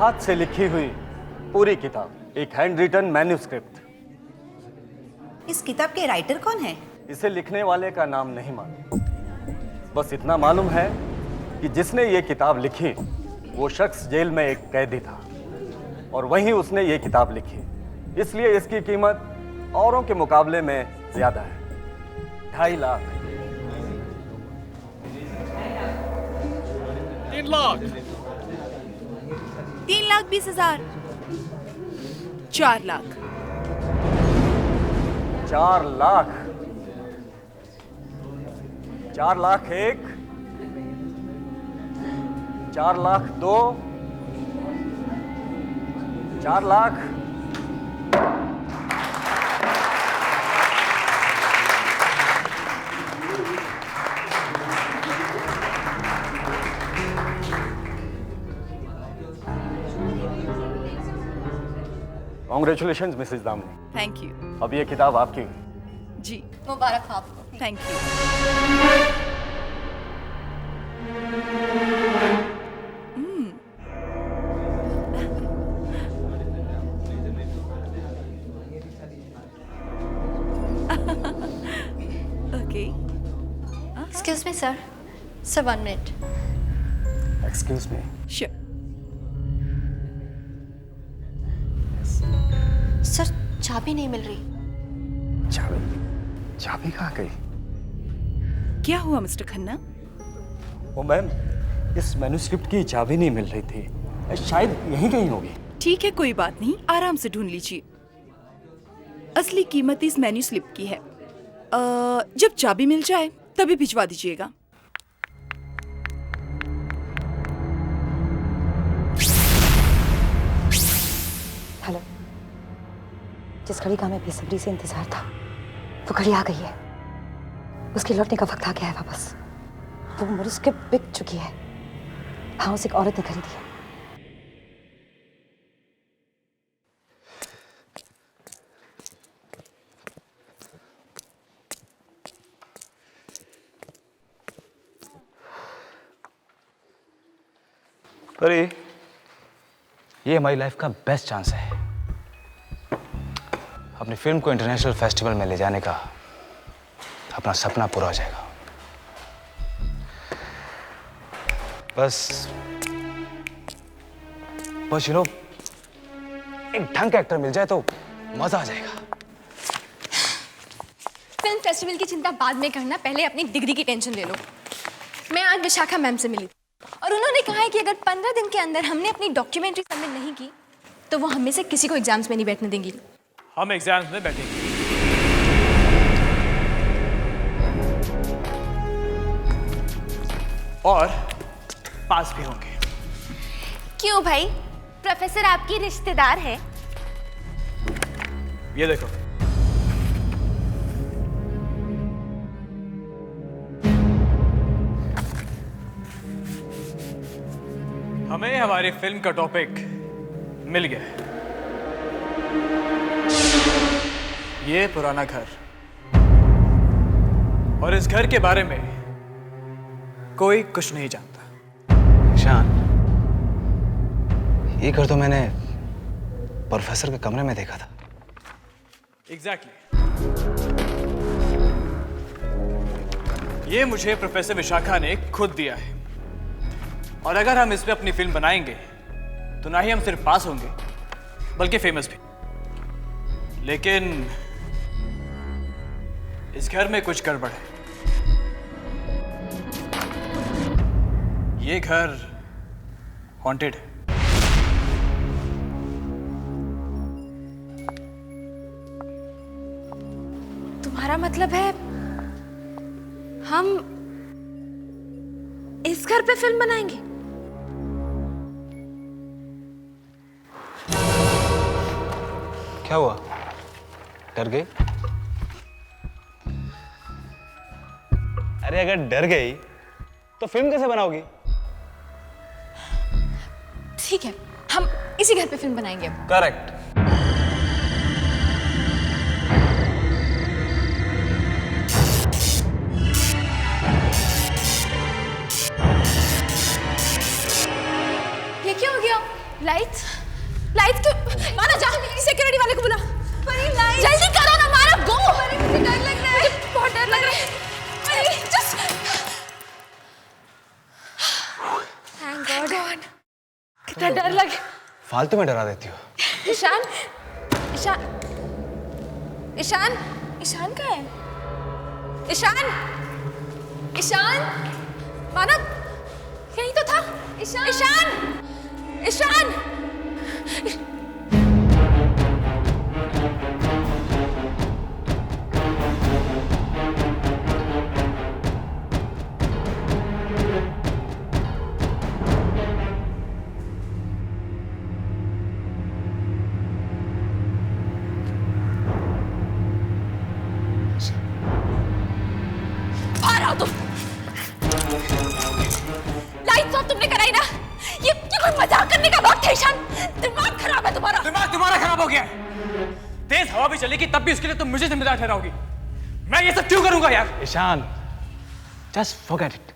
हाथ से लिखी हुई पूरी किताब, एक हैंड रिटन मैन्यूस्क्रिप्ट। इस किताब के राइटर कौन है? इसे लिखने वाले का नाम नहीं मालूम, बस इतना मालूम है कि जिसने ये किताब लिखी वो शख्स जेल में एक कैदी था और वहीं उसने ये किताब लिखी, इसलिए इसकी कीमत औरों के मुकाबले में ज्यादा है। 2.5 lakh. 3 lakh. 3,20,000। 4 lakh. 4 lakh. 4 lakh 1, 4 lakh 2, 4 lakh. Congratulations, Mrs Damini. Thank you. अब ये किताब आपकी। जी मुबारक हो आपको। Thank you. Okay. Excuse me sir, 1 minute. Excuse me. Sure. Sir चाबी नहीं मिल रही। चाबी? चाबी कहाँ गई? क्या हुआ मिस्टर खन्ना? ओ मैम, इस मैन्यूस्क्रिप्ट की चाबी नहीं मिल रही थी, शायद यहीं कहीं होगी। ठीक है, कोई बात नहीं, आराम से ढूंढ लीजिए। असली कीमत इस मेन्यू स्लिप की है। जब चाबी मिल जाए तभी भिजवा दीजिएगा। हेलो। जिस घड़ी का हमें बेसब्री से इंतजार था वो घड़ी आ गई है। उसके लौटने का वक्त आ गया है वापस। वो उम्र उसके बिक चुकी है। हाँ, उसे एक औरत ने खरीदी है। अरे ये हमारी लाइफ का बेस्ट चांस है अपनी फिल्म को इंटरनेशनल फेस्टिवल में ले जाने का। अपना सपना पूरा हो जाएगा। बस एक ढंग का एक्टर मिल जाए तो मजा आ जाएगा। फिल्म फेस्टिवल की चिंता बाद में करना, पहले अपनी डिग्री की टेंशन ले लो। मैं आज विशाखा मैम से मिली और उन्होंने कहा है कि अगर 15 दिन के अंदर हमने अपनी डॉक्यूमेंट्री सबमिट नहीं की तो वो हमें से किसी को एग्जाम्स में नहीं बैठने देंगी। हम एग्जाम्स में बैठेंगे। और पास भी होंगे। क्यों भाई, प्रोफेसर आपकी रिश्तेदार है? ये देखो, हमें हमारी फिल्म का टॉपिक मिल गया है। ये पुराना घर, और इस घर के बारे में कोई कुछ नहीं जानता। ईशान, ये घर तो मैंने प्रोफेसर के कमरे में देखा था। एग्जैक्टली। ये मुझे प्रोफेसर विशाखा ने खुद दिया है, और अगर हम इस पे अपनी फिल्म बनाएंगे तो ना ही हम सिर्फ पास होंगे बल्कि फेमस भी। लेकिन इस घर में कुछ गड़बड़ है। ये घर हॉन्टेड है। तुम्हारा मतलब है हम इस घर पे फिल्म बनाएंगे? क्या हुआ, डर गई? अरे अगर डर गई तो फिल्म कैसे बनाओगी? ठीक है, हम इसी घर पे फिल्म बनाएंगे। करेक्ट। लाइट्स लाइट्स क्यों माना जा सिक्योरिटी वाले को बुला जल्दी करो ना मारा गो मुझे डर लग रहा है बहुत डर लग रहा है जस्ट थैंक गॉड कितना डर लगे फालतू में डरा देती हो। ईशान ईशान ईशान ईशान कहाँ है ईशान ईशान मानव यही तो था ईशान ईशान ईशान बाहर आओ तुम लाइट्स ऑफ तुमने कराई ना ये कोई मजाक करने का वक्त है ईशान दिमाग खराब है तुम्हारा दिमाग तुम्हारा खराब हो गया है। तेज हवा भी चलेगी तब भी उसके लिए तुम मुझे जिम्मेदार ठहराओगी। मैं ये सब क्यों करूंगा यार? Ishaan, just forget it.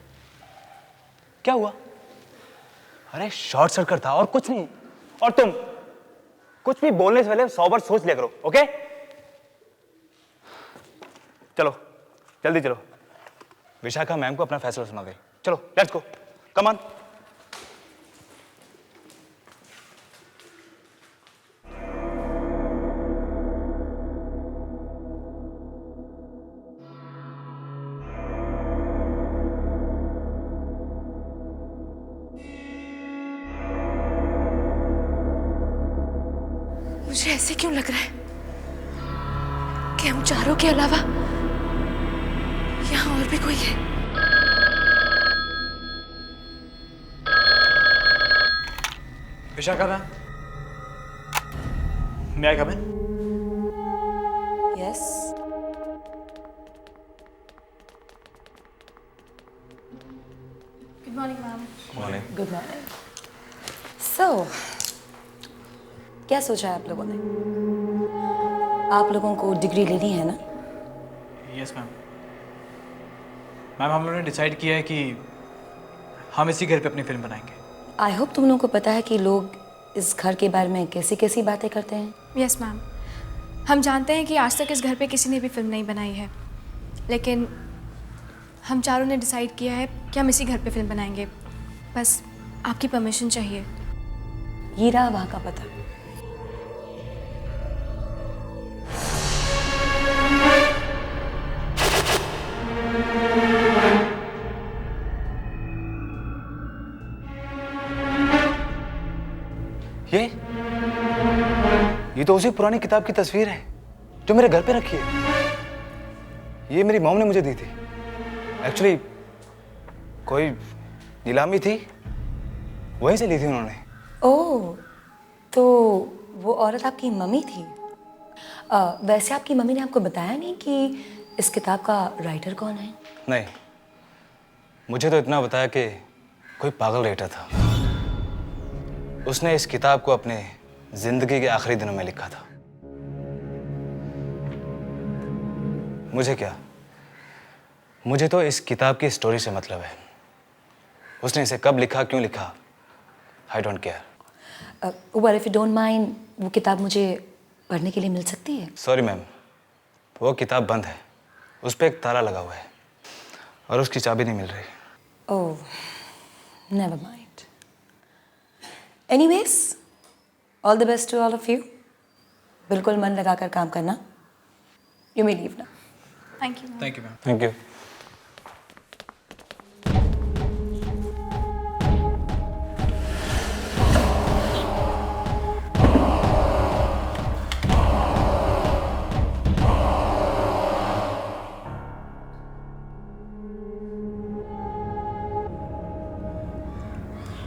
क्या हुआ? अरे शॉर्ट सर्किट था और कुछ नहीं। और तुम कुछ भी बोलने से पहले 100 बार सोच लिया करो, ओके? चलो जल्दी चलो, विशाखा मैम को अपना फैसला सुना दे। चलो लेट्स गो, कम ऑन। मुझे ऐसे क्यों लग रहा है कि हम चारों के अलावा यहाँ और भी कोई है। Vishakha ma'am, may I come in? Yes good morning ma'am. Good morning. So क्या सोचा है आप लोगों ने? आप लोगों को डिग्री लेनी है ना? Yes ma'am. मैम हम लोगों ने डिसाइड किया है कि हम इसी घर पे अपनी फिल्म बनाएंगे। आई होप तुम लोगों को पता है कि लोग इस घर के बारे में कैसी कैसी बातें करते हैं। यस मैम, हम जानते हैं कि आज तक इस घर पे किसी ने भी फिल्म नहीं बनाई है, लेकिन हम चारों ने डिसाइड किया है कि हम इसी घर पे फिल्म बनाएंगे। बस आपकी परमिशन चाहिए। ये रहा वहाँ का पता। ये तो उसी पुरानी किताब की तस्वीर है जो मेरे घर पे रखी है। ये मेरी मॉम ने मुझे दी थी। एक्चुअली कोई नीलामी थी, वहीं से ली थी उन्होंने। ओह, तो वो औरत आपकी मम्मी थी? वैसे आपकी मम्मी ने आपको बताया नहीं कि इस किताब का राइटर कौन है? नहीं, मुझे तो इतना बताया कि कोई पागल राइटर था। उसने इस किताब को अपने जिंदगी के आखिरी दिनों में लिखा था। मुझे क्या, मुझे तो इस किताब की स्टोरी से मतलब है। उसने इसे कब लिखा, क्यों लिखा, I don't care. well, if you don't mind, वो किताब मुझे पढ़ने के लिए मिल सकती है? सॉरी मैम, वो किताब बंद है। उस पर एक ताला लगा हुआ है और उसकी चाबी नहीं मिल रही। ओह, never mind. Anyways, all the best to all of you. बिल्कुल मन लगाकर काम करना। You may leave now. Thank you. Thank you ma'am. Thank you.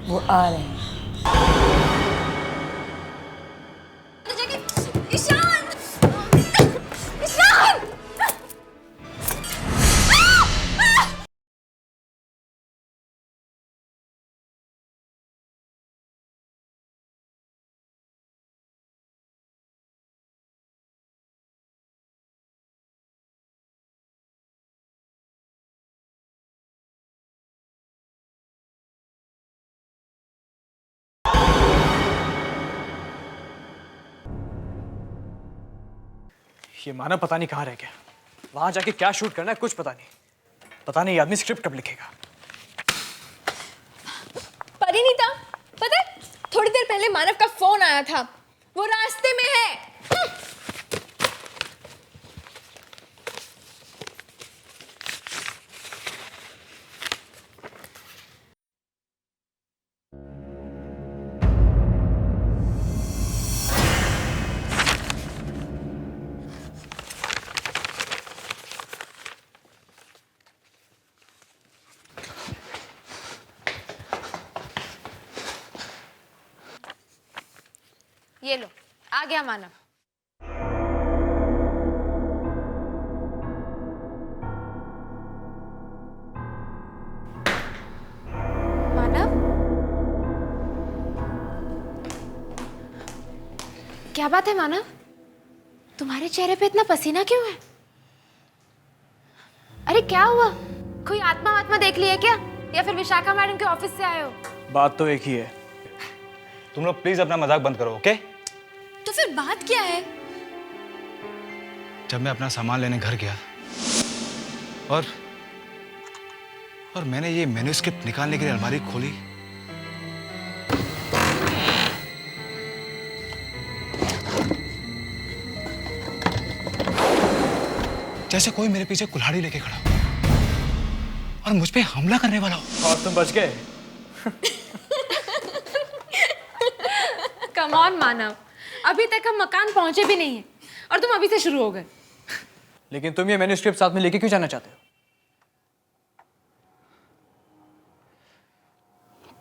वो आ रहे हैं। ये मानव पता नहीं कहाँ रह गया। वहां जाके क्या शूट करना है कुछ पता नहीं। पता नहीं ये आदमी स्क्रिप्ट कब लिखेगा। परिणीता, पता है थोड़ी देर पहले मानव का फोन आया था, वो रास्ते में है। ये लो, आ गया मानव। मानव, क्या बात है मानव? तुम्हारे चेहरे पे इतना पसीना क्यों है? अरे क्या हुआ? कोई आत्मा देख ली है क्या? या फिर विशाखा मैडम के ऑफिस से आए हो? बात तो एक ही है। तुम लोग प्लीज अपना मजाक बंद करो, ओके? तो फिर बात क्या है? जब मैं अपना सामान लेने घर गया और मैंने ये मैन्युस्क्रिप्ट निकालने के लिए अलमारी खोली, जैसे कोई मेरे पीछे कुल्हाड़ी लेके खड़ा हो और मुझ पे हमला करने वाला हो। और तुम बच गए। कम ऑन मानव, अभी तक हम मकान पहुंचे भी नहीं है और तुम अभी से शुरू हो गए। लेकिन तुम ये मैन्युस्क्रिप्ट साथ में लेके क्यों जाना चाहते हो?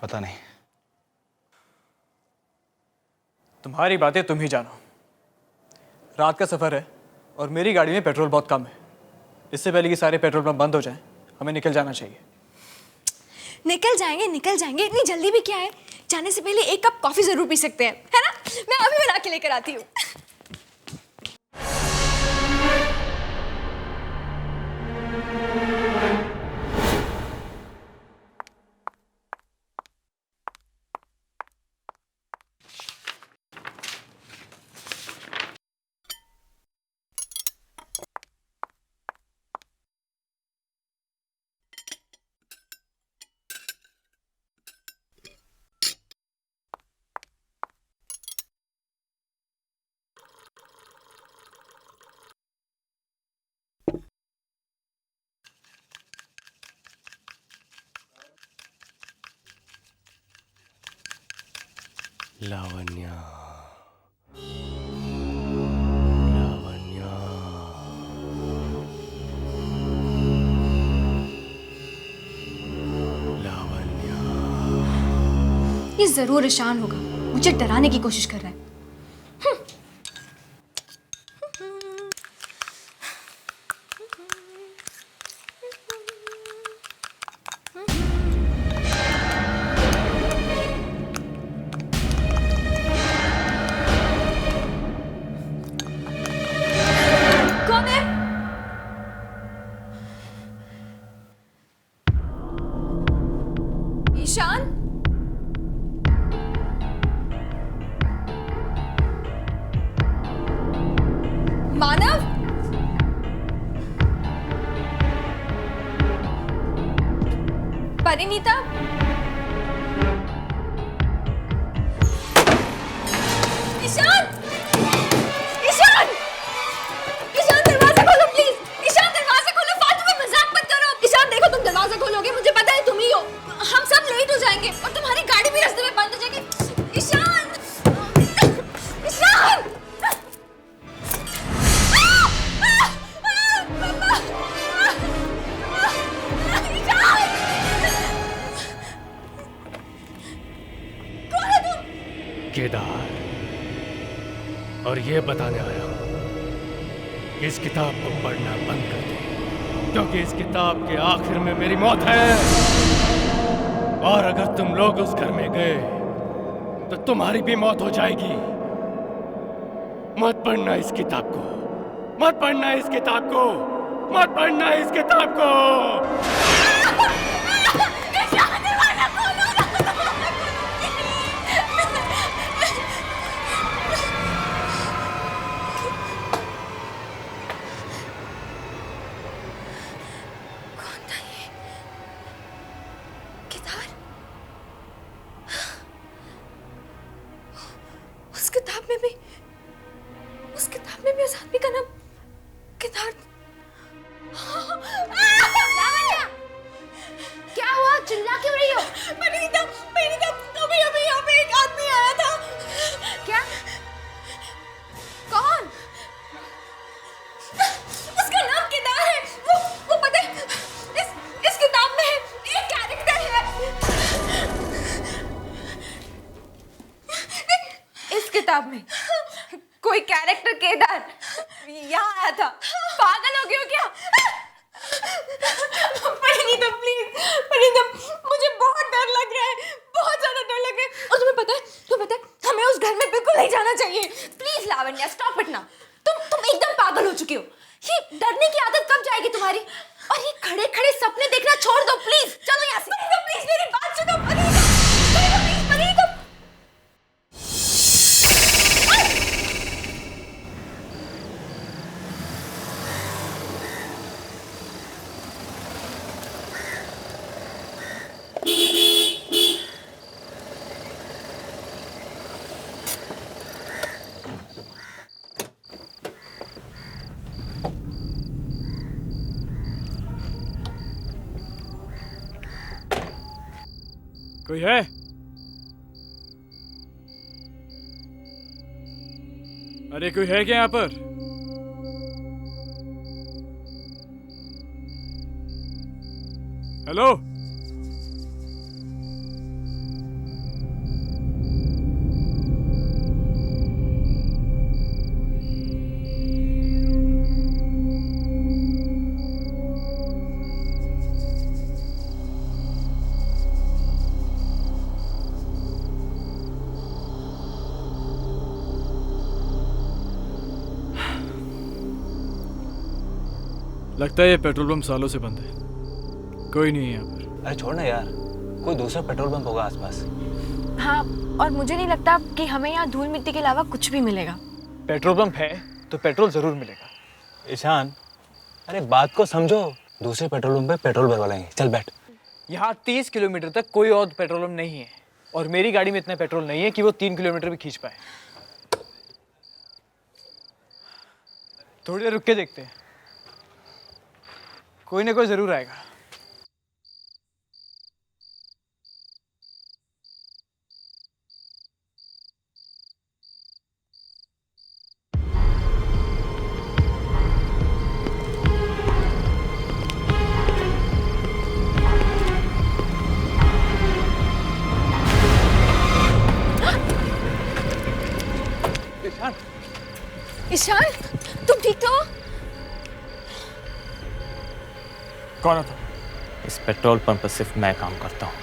पता नहीं। तुम्हारी बातें तुम ही जानो। रात का सफर है और मेरी गाड़ी में पेट्रोल बहुत कम है। इससे पहले कि सारे पेट्रोल पंप बंद हो जाएं, हमें निकल जाना चाहिए। निकल जाएंगे, इतनी जल्दी भी क्या है? जाने से पहले एक कप कॉफी जरूर पी सकते हैं, है ना? मैं अभी बना के लेकर आती हूँ। लावण्या, लावण्या। ये जरूर ईशान होगा, मुझे डराने की कोशिश कर रहा है। कौन है? ईशान? मानव? परिणीता? ईशान! ईशान! ईशान दरवाजा खोलो प्लीज! ईशान दरवाजा खोलो, फालतू में मजाक मत करो! ईशान देखो, तुम दरवाजा खोलोगे मुझे पता है तुम ही हो। हम सब लेट हो जाएंगे और तुम्हारी गाड़ी भी रास्ते में बंद हो जाएगी। ईशान! ईशान! केदार, और ये बताने आया हूं कि इस किताब को पढ़ना बंद कर दे, क्योंकि इस किताब के आखिर में मेरी मौत है। और अगर तुम लोग उस घर में गए तो तुम्हारी भी मौत हो जाएगी। मत पढ़ना इस किताब को, मत पढ़ना इस किताब को, मत पढ़ना इस किताब को। में भी उस आदमी का नाम केदार। लावण्या, क्या हुआ? चिल्ला क्यों रही हो? अभी यहाँ पे एक आदमी आया था। क्या? कौन? उसका नाम केदार है। वो पता है, इस किताब में एक कैरेक्टर है। इस किताब में कोई कैरेक्टर केदार यहाँ आया था? पागल हो गए हो क्या? परिणीता प्लीज, मुझे बहुत डर लग रहा है, बहुत ज्यादा डर लग रहा है। और तुम्हें पता है हमें उस घर में बिल्कुल नहीं जाना चाहिए। प्लीज लावण्या, स्टॉप इट ना। तुम एकदम पागल हो चुकी हो। ये डरने की आदत कब जाएगी तुम्हारी? और ये खड़े खड़े सपने देखना छोड़ दो प्लीज। चलो यहाँ से। प्लीज मेरी बात सुनो। परिणीता, कोई है? अरे कोई है क्या यहाँ पर? हेलो? लगता है ये पेट्रोल पंप सालों से बंद है। कोई नहीं है यहाँ पर। अरे छोड़ ना यार, कोई दूसरा पेट्रोल पंप होगा आसपास। हाँ, और मुझे नहीं लगता कि हमें यहाँ धूल मिट्टी के अलावा कुछ भी मिलेगा। पेट्रोल पंप है तो पेट्रोल जरूर मिलेगा। ईशान, अरे बात को समझो। दूसरे पेट्रोल पंप पे पेट्रोल भरवाएंगे। चल बैठ। यहाँ 30 किलोमीटर तक कोई और पेट्रोल पंप नहीं है और मेरी गाड़ी में इतना पेट्रोल नहीं है कि वो 3 किलोमीटर भी खींच पाए। थोड़ी देर रुक के देखते हैं, कोई ना कोई जरूर आएगा। ईशान, तुम ठीक तो हो? कौन है तुम? इस पेट्रोल पंप पर सिर्फ मैं काम करता हूँ,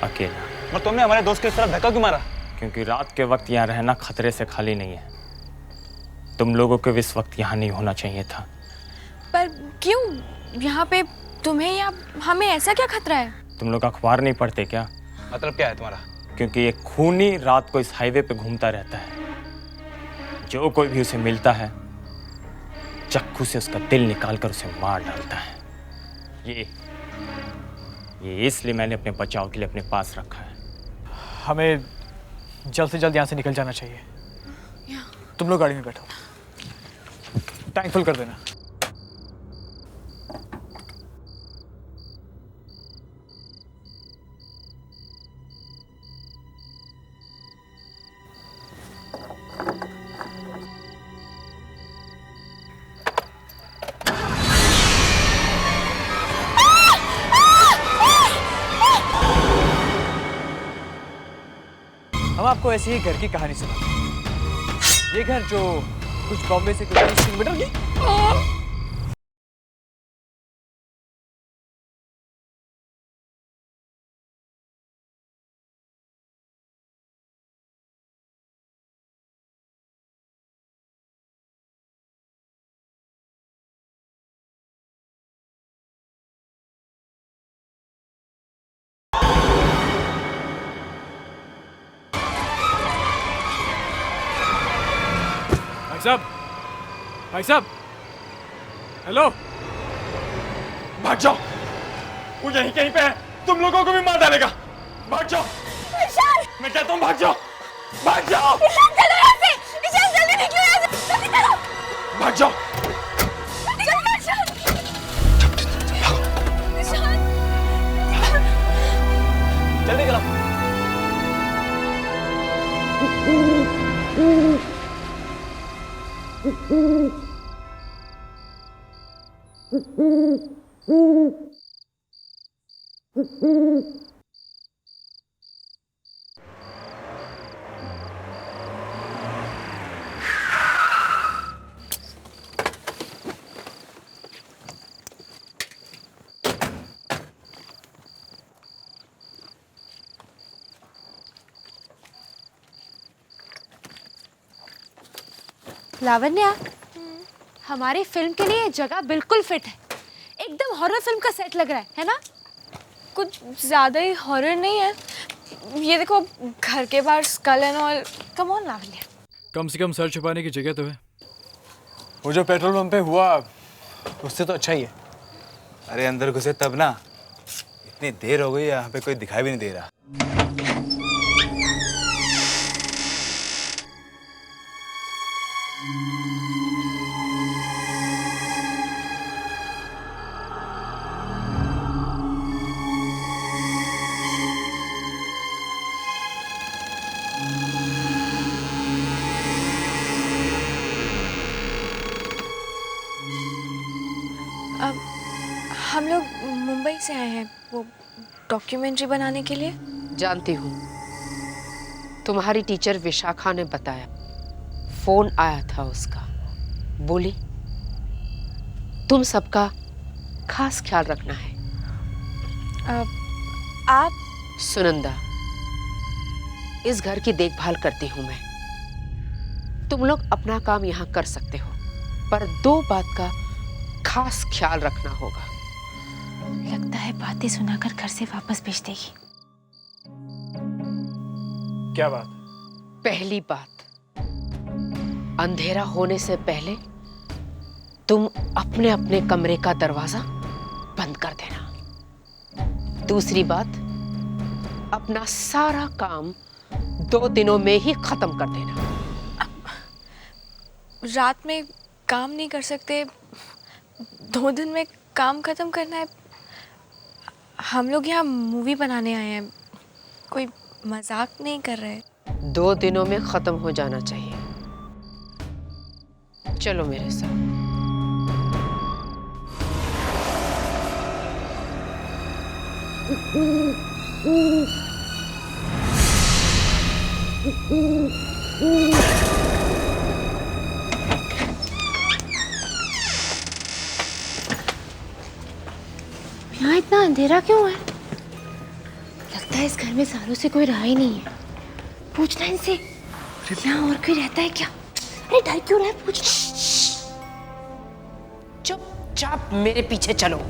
अकेला। और तुमने हमारे दोस्त की तरफ धक्का क्यों मारा? क्योंकि रात के वक्त यहाँ रहना खतरे से खाली नहीं है। तुम लोगों को भी इस वक्त यहाँ नहीं होना चाहिए था। पर क्यों? यहाँ पे तुम्हें या हमें ऐसा क्या खतरा है? तुम लोग अखबार नहीं पढ़ते क्या? मतलब क्या है तुम्हारा? क्योंकि एक खूनी रात को इस हाईवे पे घूमता रहता है। जो कोई भी उसे मिलता है चक्कू से उसका दिल निकालकर उसे मार डालता है। ये इसलिए मैंने अपने बचाव के लिए अपने पास रखा है। हमें जल्द से जल्द यहाँ से निकल जाना चाहिए। तुम लोग गाड़ी में बैठो, टैंक फुल कर देना। हम आपको ऐसी ही घर की कहानी सुनाते हैं। ये घर जो कुछ बॉम्बे से कुछ 30 किलोमीटर की। भाई साहब, हेलो। भाग जाओ, वो यहीं कहीं पे है, तुम लोगों को भी मार डालेगा। भाग जाओ, मैं कहता हूँ भाग जाओ, भाग जाओ। चलो यहाँ से। हट जाओ। जल्दी करो। लावण्या, हमारी फिल्म के लिए ये जगह बिल्कुल फिट है। एकदम हॉरर फिल्म का सेट लग रहा है ना? कुछ ज़्यादा ही हॉरर नहीं है। ये देखो, घर के बाहर school and all. Come on Lavanya. कम से कम सर छुपाने की जगह तो है। वो जो पेट्रोल पंप पे हुआ उससे तो अच्छा ही है। अरे अंदर घुसे तब ना, इतनी देर हो गई यहाँ पे कोई दिखाई भी नहीं दे रहा। हम लोग मुंबई से आए हैं वो डॉक्यूमेंट्री बनाने के लिए। जानती हूँ, तुम्हारी टीचर विशाखा ने बताया, फोन आया था उसका। बोली तुम सबका खास ख्याल रखना है। आप? सुनंदा, इस घर की देखभाल करती हूँ मैं। तुम लोग अपना काम यहाँ कर सकते हो, पर 2 बात का खास ख्याल रखना होगा। लगता है बातें सुनाकर घर से वापस भेज देगी। क्या बात? पहली बात, अंधेरा होने से पहले तुम अपने अपने कमरे का दरवाजा बंद कर देना। दूसरी बात, अपना सारा काम 2 दिनों में ही खत्म कर देना। रात में काम नहीं कर सकते, 2 दिन में काम खत्म करना है। हम लोग यहाँ मूवी बनाने आए हैं, कोई मजाक नहीं कर रहे। 2 दिनों में खत्म हो जाना चाहिए। चलो मेरे साथ। यहाँ इतना अंधेरा क्यों है? लगता है इस घर में सालों से कोई रहा ही नहीं है। पूछना इनसे, यहाँ और कोई रहता है क्या? अरे डर क्यों रहा है? पूछना। चुपचाप मेरे पीछे चलो।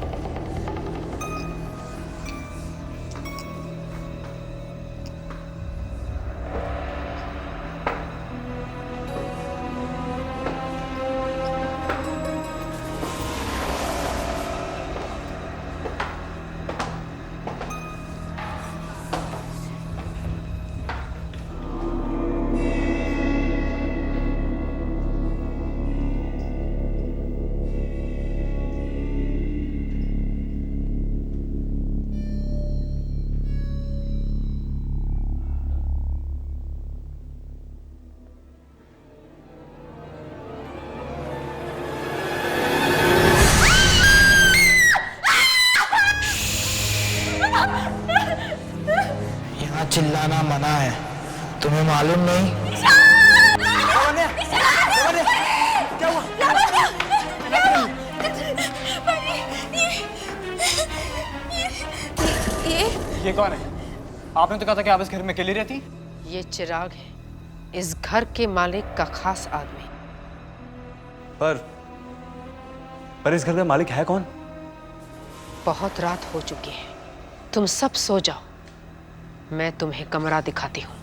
चिल्लाना मना है, तुम्हें मालूम नहीं? क्या हुआ? ये कौन है? आपने तो कहा था कि आप इस घर में अकेली रहती। ये चिराग है, इस घर के मालिक का खास आदमी। पर इस घर का मालिक है कौन? बहुत रात हो चुकी है, तुम सब सो जाओ। मैं तुम्हें कमरा दिखाती हूँ।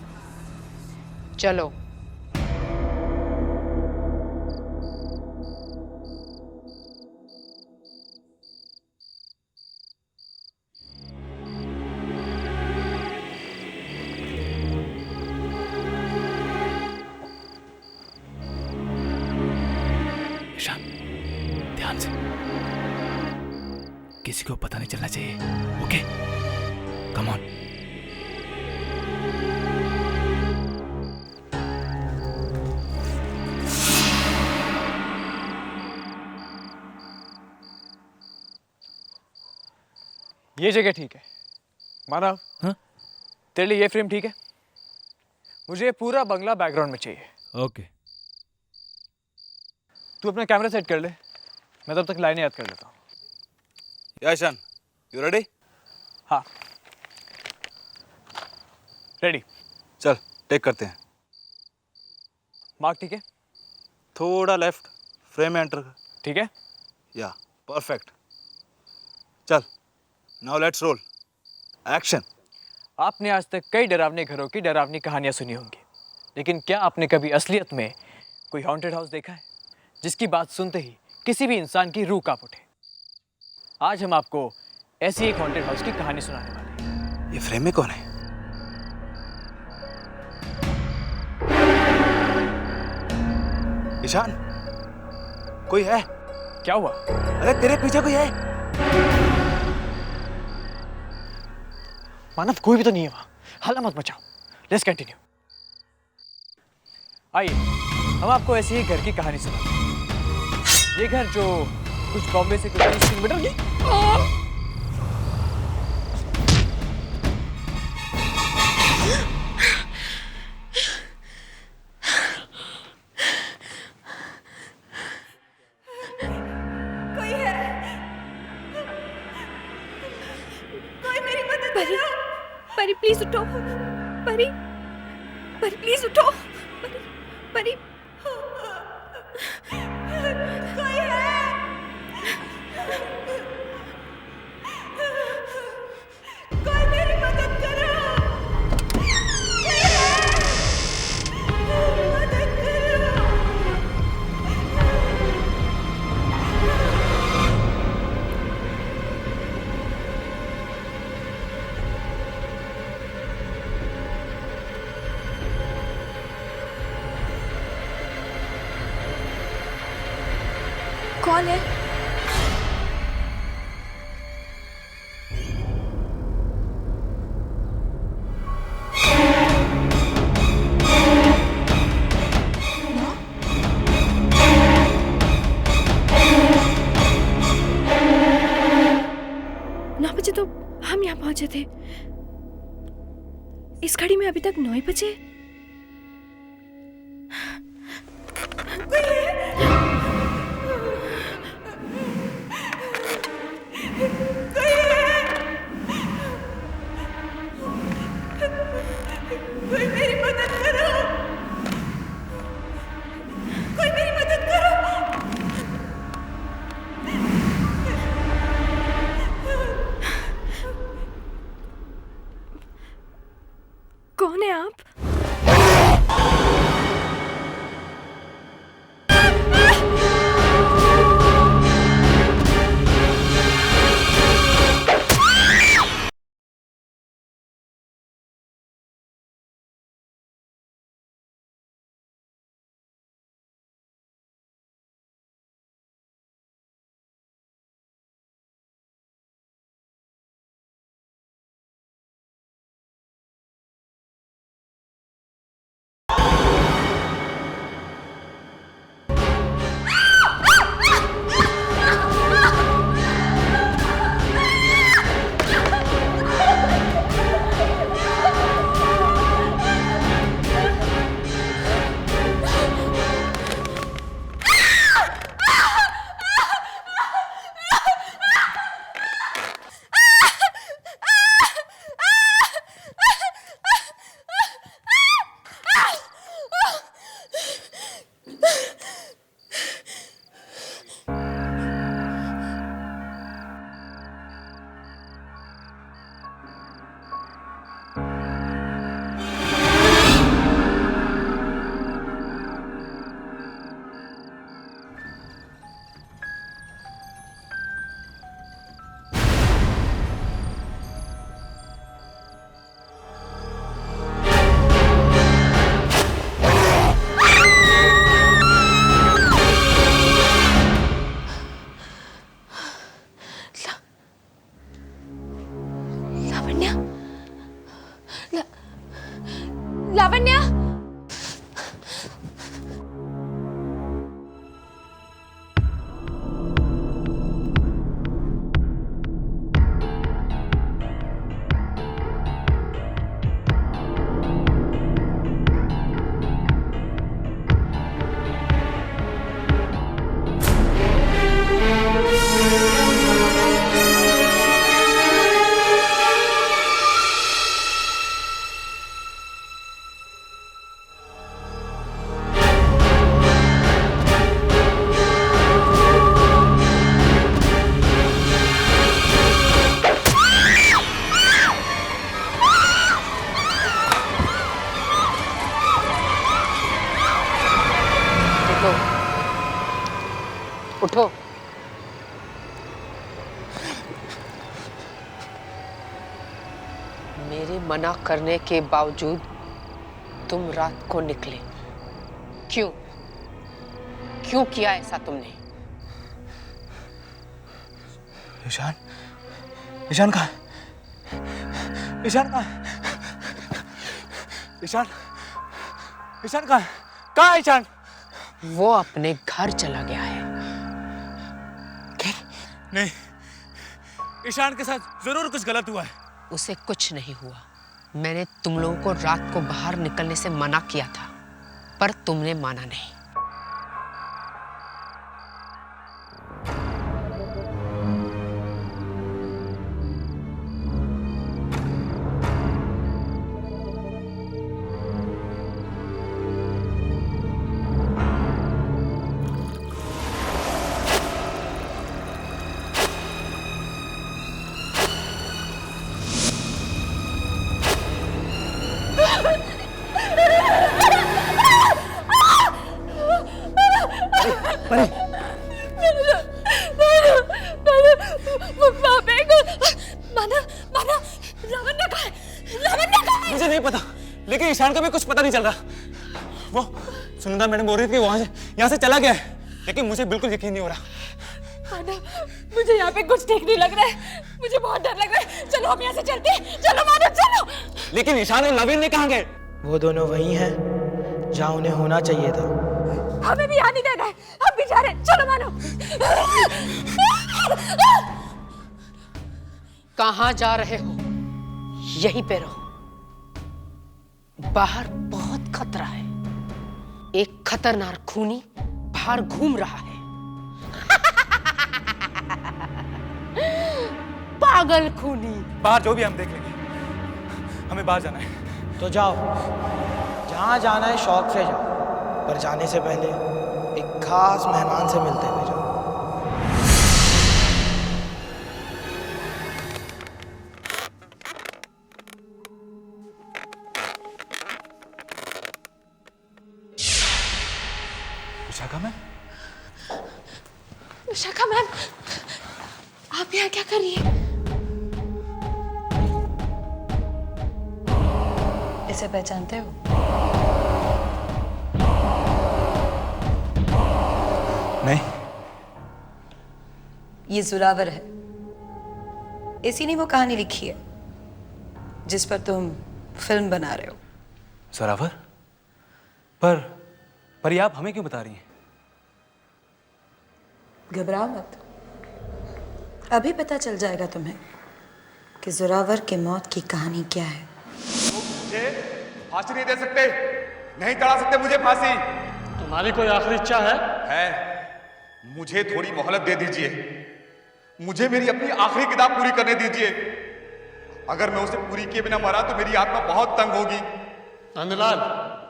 चलो। ईशान, किसी को पता नहीं चलना चाहिए। Okay, come on. ये जगह ठीक है मानव। हाँ? तेरे लिए ये फ्रेम ठीक है? मुझे पूरा बंगला बैकग्राउंड में चाहिए। ओके। तू अपना कैमरा सेट कर ले, मैं तब तक लाइनें याद कर लेता हूँ। Ishaan, you ready? हाँ रेडी। चल टेक करते हैं। मार्क ठीक है? थोड़ा लेफ्ट, फ्रेम में एंटर कर। ठीक है। या परफेक्ट। चल नाउ लेट्स रोल। एक्शन। आपने आज तक कई डरावने घरों की डरावनी कहानियां सुनी होंगी, लेकिन क्या आपने कभी असलियत में कोई हॉन्टेड हाउस देखा है जिसकी बात सुनते ही किसी भी इंसान की रूह कांप उठे? आज हम आपको ऐसी एक हॉन्टेड हाउस की कहानी सुनाने वाले हैं। ये फ्रेम में कौन है? ईशान, कोई है? क्या हुआ? अरे तेरे पीछे कोई है? मानव, कोई भी तो नहीं है वहां। हल्ला मत मचाओ। Let's continue. आइए हम आपको ऐसी ही घर की कहानी सुनाते हैं। ये घर जो कुछ बॉम्बे से कुछ 30 किलोमीटर की। कोई है? कोई मेरी मदद करो। परी प्लीज उठो। परी, परी प्लीज उठो। परी, परी। कोई है? कोई मेरी मदद करो। कोई है? मदद करो। कौन है? नौ बजे तो हम यहाँ पहुंचे थे। इस घड़ी में अभी तक 9 बजे। कोई मेरी मदद करो। कोई मेरी मदद करो। कौन है आप? उठो, उठो। मेरे मना करने के बावजूद तुम रात को निकले, क्यों? क्यों किया ऐसा तुमने? ईशान, ईशान कहाँ है? ईशान कहाँ है? ईशान, ईशान कहाँ है? कहाँ है ईशान? वो अपने घर चला गया है। नहीं, ईशान के साथ जरूर कुछ गलत हुआ है। उसे कुछ नहीं हुआ। मैंने तुम लोगों को रात को बाहर निकलने से मना किया था, पर तुमने माना नहीं। मुझे नहीं पता, लेकिन ईशान का भी कुछ पता नहीं चल रहा। वो सुनंदा मैडम बोल रही थी कि वहां से यहाँ से चला गया है, लेकिन मुझे बिल्कुल यकीन नहीं हो रहा। मानव, मुझे यहाँ पे कुछ ठीक नहीं लग रहा है। मुझे बहुत डर लग रहा है। चलो हम यहाँ से चलते हैं। चलो मानव, चलो। लेकिन ईशान और नवीन ने कहाँ गए? वो दोनों वही हैं जहाँ उन्हें होना चाहिए था। हमें भी यहाँ नहीं देना है। हम भी जा रहे हैं। चलो मानव। कहाँ जा रहे हो? यहीं पे रहो। बाहर बहुत खतरा है। एक खतरनाक खूनी बाहर घूम रहा है। पागल खूनी। बाहर जो भी हम देख लेंगे, हमें बाहर जाना है। तो जाओ, जहाँ जाना है शौक से जाओ, पर जाने से पहले एक खास मेहमान से मिलते हुए जाओ। विशाखा मैम, विशाखा मैम, आप यहाँ क्या कर रही हैं? इसे पहचानते हो? नहीं। ये जोरावर है। इसी ने वो कहानी लिखी है जिस पर तुम फिल्म बना रहे हो। जोरावर? पर ये आप हमें क्यों बता रही हैं? घबराओ मत, अभी पता चल जाएगा तुम्हें कि जोरावर के मौत की कहानी क्या है। मुझे फांसी नहीं दे सकते, नहीं चढ़ा सकते मुझे फांसी। तुम्हारी कोई आखिरी इच्छा है? मुझे थोड़ी मोहलत दे दीजिए। मुझे मेरी अपनी आखिरी किताब पूरी करने दीजिए। अगर मैं उसे पूरी किए बिना मरा तो मेरी आत्मा बहुत तंग होगी। नंदलाल,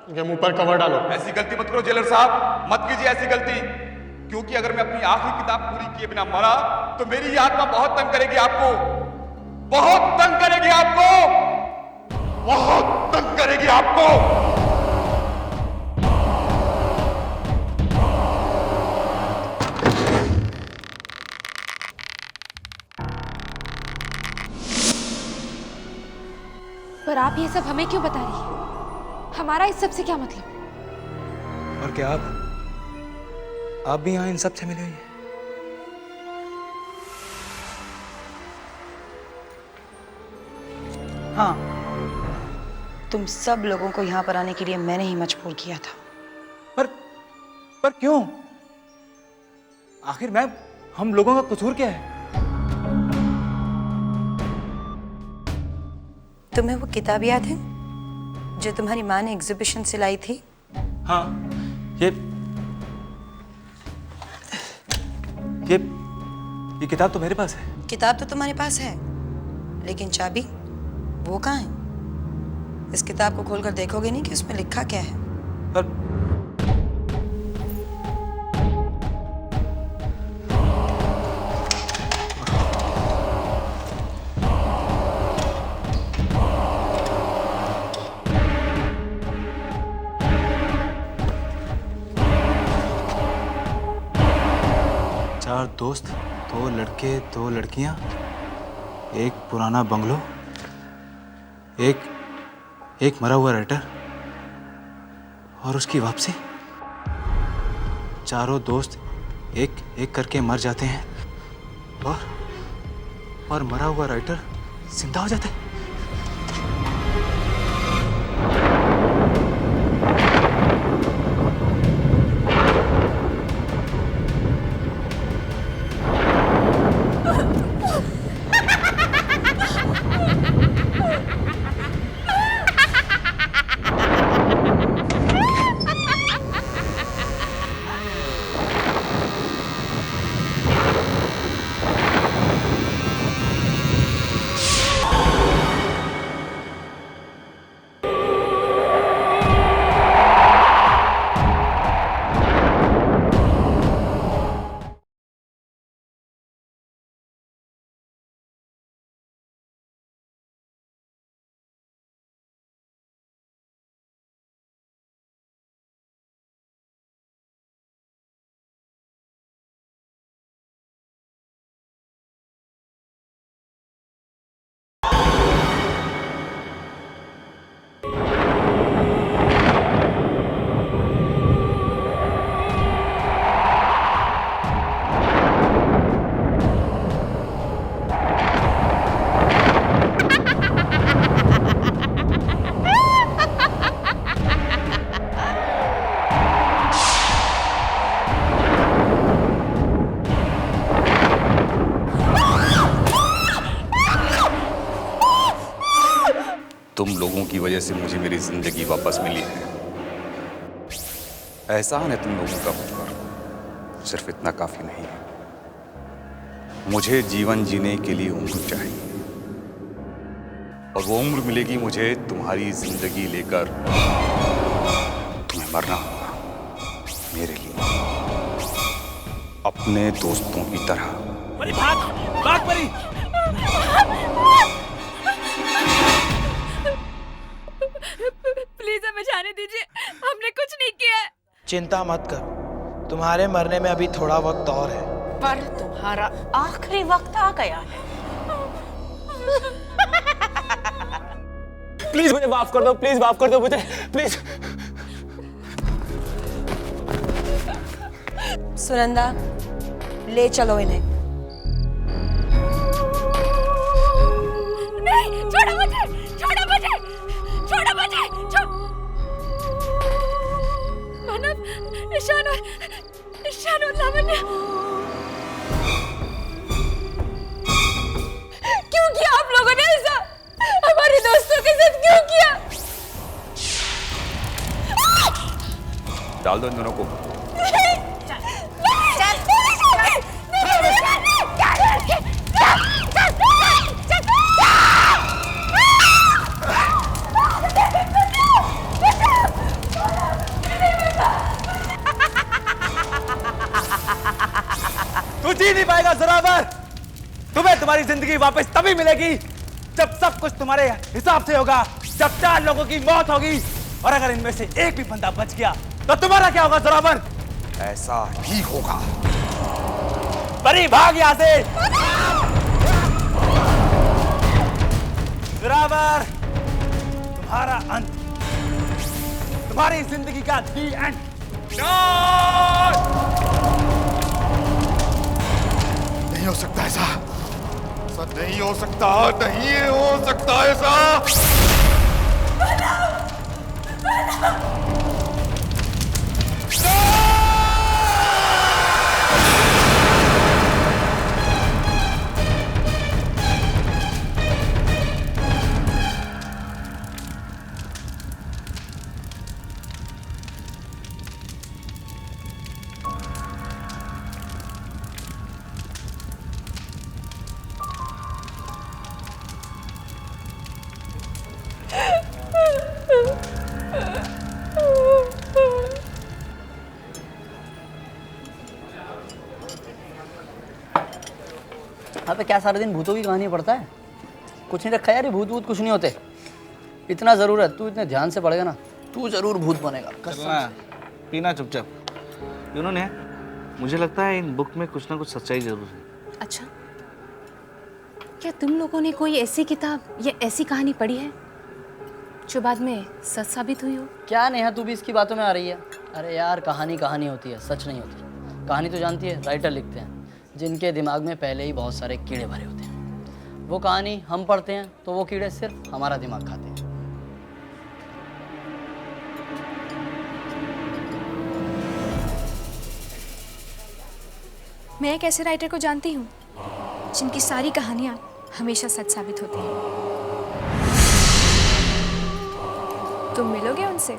इनके मुंह पर कवर डालो। ऐसी गलती मत करो जेलर साहब, मत कीजिए ऐसी गलती, क्योंकि अगर मैं अपनी आखिरी किताब पूरी किए बिना मरा तो मेरी ये आत्मा बहुत तंग करेगी आपको, बहुत तंग करेगी आपको, बहुत तंग करेगी आपको। पर आप ये सब हमें क्यों बता रही हैं? हमारा इस सब से क्या मतलब? और क्या आप भी यहाँ इन सब से मिले हुई हैं? हाँ, तुम सब लोगों को यहाँ पर आने के लिए मैंने ही मजबूर किया था। पर क्यों? आखिर मैम, हम लोगों का कसूर क्या है? तुम्हें वो किताब याद है जो तुम्हारी माँ ने एग्जीबिशन से लाई थी? हाँ, ये किताब तो मेरे पास है। किताब तो तुम्हारे पास है, लेकिन चाबी वो कहाँ है? इस किताब को खोलकर देखोगे नहीं कि उसमें लिखा क्या है? 4 दोस्त, 2 लड़के 2 लड़कियां, एक पुराना बंगलो, एक मरा हुआ राइटर और उसकी वापसी। चारों दोस्त एक एक करके मर जाते हैं और मरा हुआ राइटर जिंदा हो जाता है। तुम लोगों की वजह से मुझे मेरी जिंदगी वापस मिली है। एहसान है तुम लोगों का मुझ पर, सिर्फ इतना काफी नहीं है। मुझे जीवन जीने के लिए उम्र चाहिए और वो उम्र मिलेगी मुझे तुम्हारी जिंदगी लेकर। तुम्हें मरना होगा मेरे लिए, अपने दोस्तों की तरह। परी भाग, भाग परी। प्लीज हमें जाने दीजिए, हमने कुछ नहीं किया है। चिंता मत करो, तुम्हारे मरने में अभी थोड़ा वक्त और है। पर तुम्हारा आखिरी वक्त आ गया है। प्लीज मुझे माफ कर दो, प्लीज माफ कर दो मुझे, प्लीज। सुनंदा, ले चलो इन्हें। नहीं, छोड़ो मुझे, छोड़ो मुझे, छोड़ो मुझे, मानव, ईशान और लावण्य। क्यों किया आप लोगों ने ऐसा? हमारे दोस्तों के साथ क्यों किया? डाल दो इन दोनों को। तू जी नहीं पाएगा ज़ोरावर। तुम्हें तुम्हारी जिंदगी वापस तभी मिलेगी जब सब कुछ तुम्हारे हिसाब से होगा, जब 4 लोगों की मौत होगी। और अगर इनमें से एक भी बंदा बच गया तो तुम्हारा क्या होगा ज़ोरावर? ऐसा ही होगा। परी भाग यहां से। ज़ोरावर, तुम्हारा अंत, तुम्हारी जिंदगी का दी एंड। नहीं हो सकता ऐसा, नहीं हो सकता, नहीं हो सकता ऐसा। अबे क्या सारे दिन भूतों की कहानी पढ़ता है? कुछ नहीं रखा यार, ये भूत कुछ नहीं होते। इतना जरूर है, तू इतने ध्यान से पढ़ेगा ना, तू जरूर भूत बनेगा। चलना, पीना चुपचाप। इन्होंने मुझे लगता है इन बुक में कुछ ना कुछ सच्चाई जरूर है। अच्छा, क्या तुम लोगों ने कोई ऐसी किताब या ऐसी कहानी पढ़ी है जो बाद में सच साबित हुई हो? क्या नेहा, तू भी इसकी बातों में आ रही है? अरे यार, कहानी कहानी होती है, सच नहीं होती। कहानी तो जानती है, राइटर लिखते हैं जिनके दिमाग में पहले ही बहुत सारे कीड़े भरे होते हैं। वो कहानी हम पढ़ते हैं तो वो कीड़े सिर्फ हमारा दिमाग खाते हैं। मैं एक ऐसे राइटर को जानती हूँ जिनकी सारी कहानियाँ हमेशा सच साबित होती हैं। तुम मिलोगे उनसे?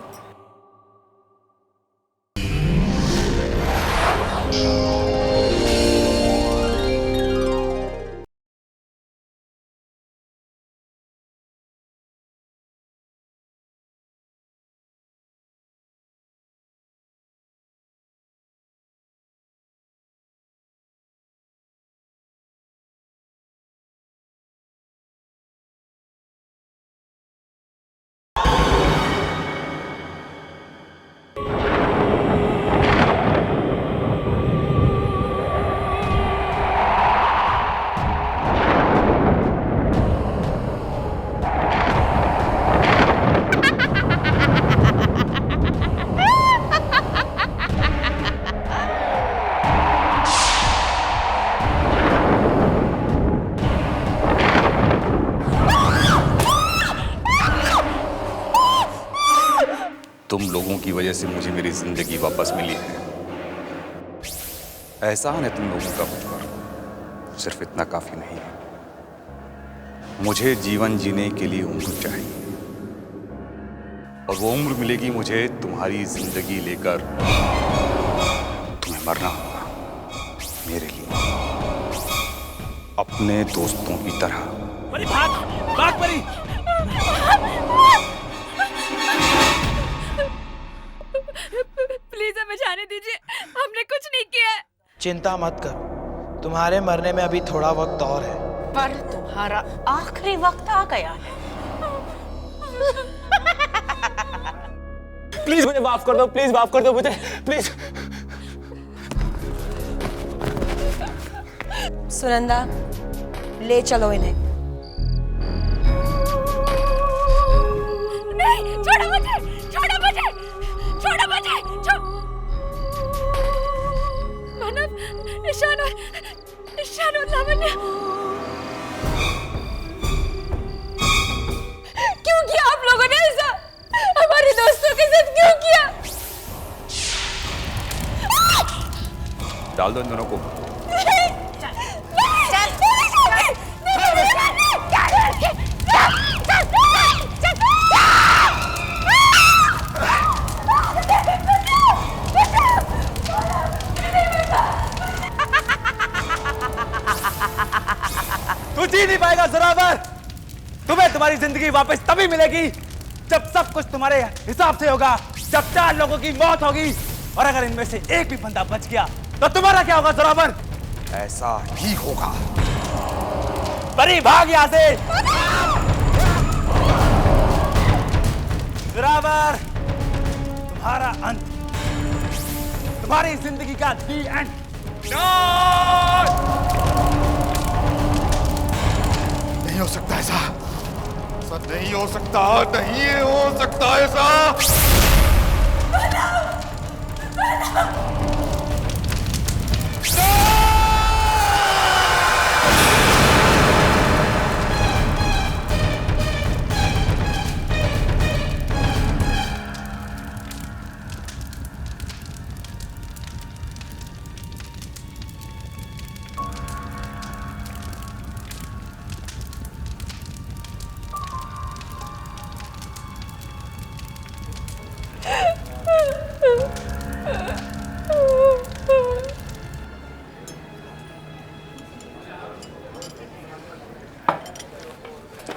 तुम लोगों की वजह से मुझे मेरी जिंदगी वापस मिली है। एहसान है तुम लोगों का मुझ पर, सिर्फ इतना काफी नहीं है। मुझे जीवन जीने के लिए उम्र चाहिए, और वो उम्र मिलेगी मुझे तुम्हारी जिंदगी लेकर। तुम्हें मरना होगा मेरे लिए, अपने दोस्तों की तरह। परी भाग, भाग परी। प्लीज हमें जाने दीजिए, हमने कुछ नहीं किया है। चिंता मत करो, तुम्हारे मरने में अभी थोड़ा वक्त और है। पर तुम्हारा आखिरी वक्त आ गया है। प्लीज मुझे माफ कर दो, प्लीज माफ कर दो मुझे, प्लीज। सुनंदा, ले चलो इन्हें। नहीं, छोड़ो मुझे, छोड़ो मुझे, छोड़ो मुझे, मानव, ईशान और लावण्य, क्यों किया आप लोगों ने ऐसा? हमारे दोस्तों के साथ क्यों किया? डाल दो इन दोनों को। तू जी नहीं पाएगा ज़ोरावर। तुम्हें तुम्हारी जिंदगी वापस तभी मिलेगी जब सब कुछ तुम्हारे हिसाब से होगा, जब 4 लोगों की मौत होगी, और अगर इनमें से एक भी बंदा बच गया तो तुम्हारा क्या होगा ज़ोरावर? ऐसा ही होगा। परी भाग यहां से। ज़ोरावर, तुम्हारा अंत, तुम्हारी जिंदगी का दी एंड। नहीं हो सकता ऐसा, नहीं हो सकता, नहीं हो सकता ऐसा।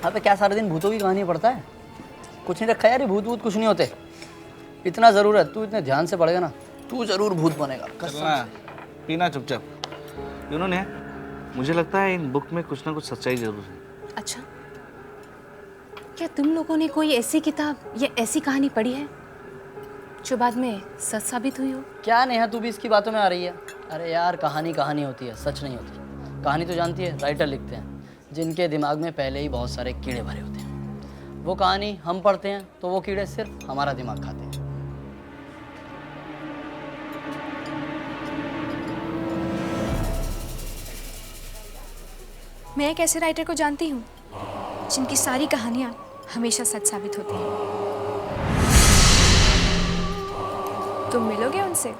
अबे क्या सारे दिन भूतों की कहानी पढ़ता है? कुछ नहीं रखा यार, ये भूत भूत कुछ नहीं होते। इतना जरूर है, तू इतने ध्यान से पढ़ेगा ना, तू जरूर भूत बनेगा। चलना, पीना चुपचाप। उन्होंने, मुझे लगता है इन बुक में कुछ ना कुछ सच्चाई जरूर है। अच्छा, क्या तुम लोगों ने कोई ऐसी किताब या ऐसी कहानी पढ़ी है जो बाद में सच साबित हुई हो। क्या नेहा, तू भी इसकी बातों में आ रही है? अरे यार, कहानी कहानी होती है, सच नहीं होती। कहानी तो जानती है, राइटर लिखते हैं, जिनके दिमाग में पहले ही बहुत सारे कीड़े भरे होते हैं। वो कहानी हम पढ़ते हैं तो वो कीड़े सिर्फ हमारा दिमाग खाते हैं। मैं एक ऐसे राइटर को जानती हूँ जिनकी सारी कहानियाँ हमेशा सच साबित होती हैं। तुम मिलोगे उनसे?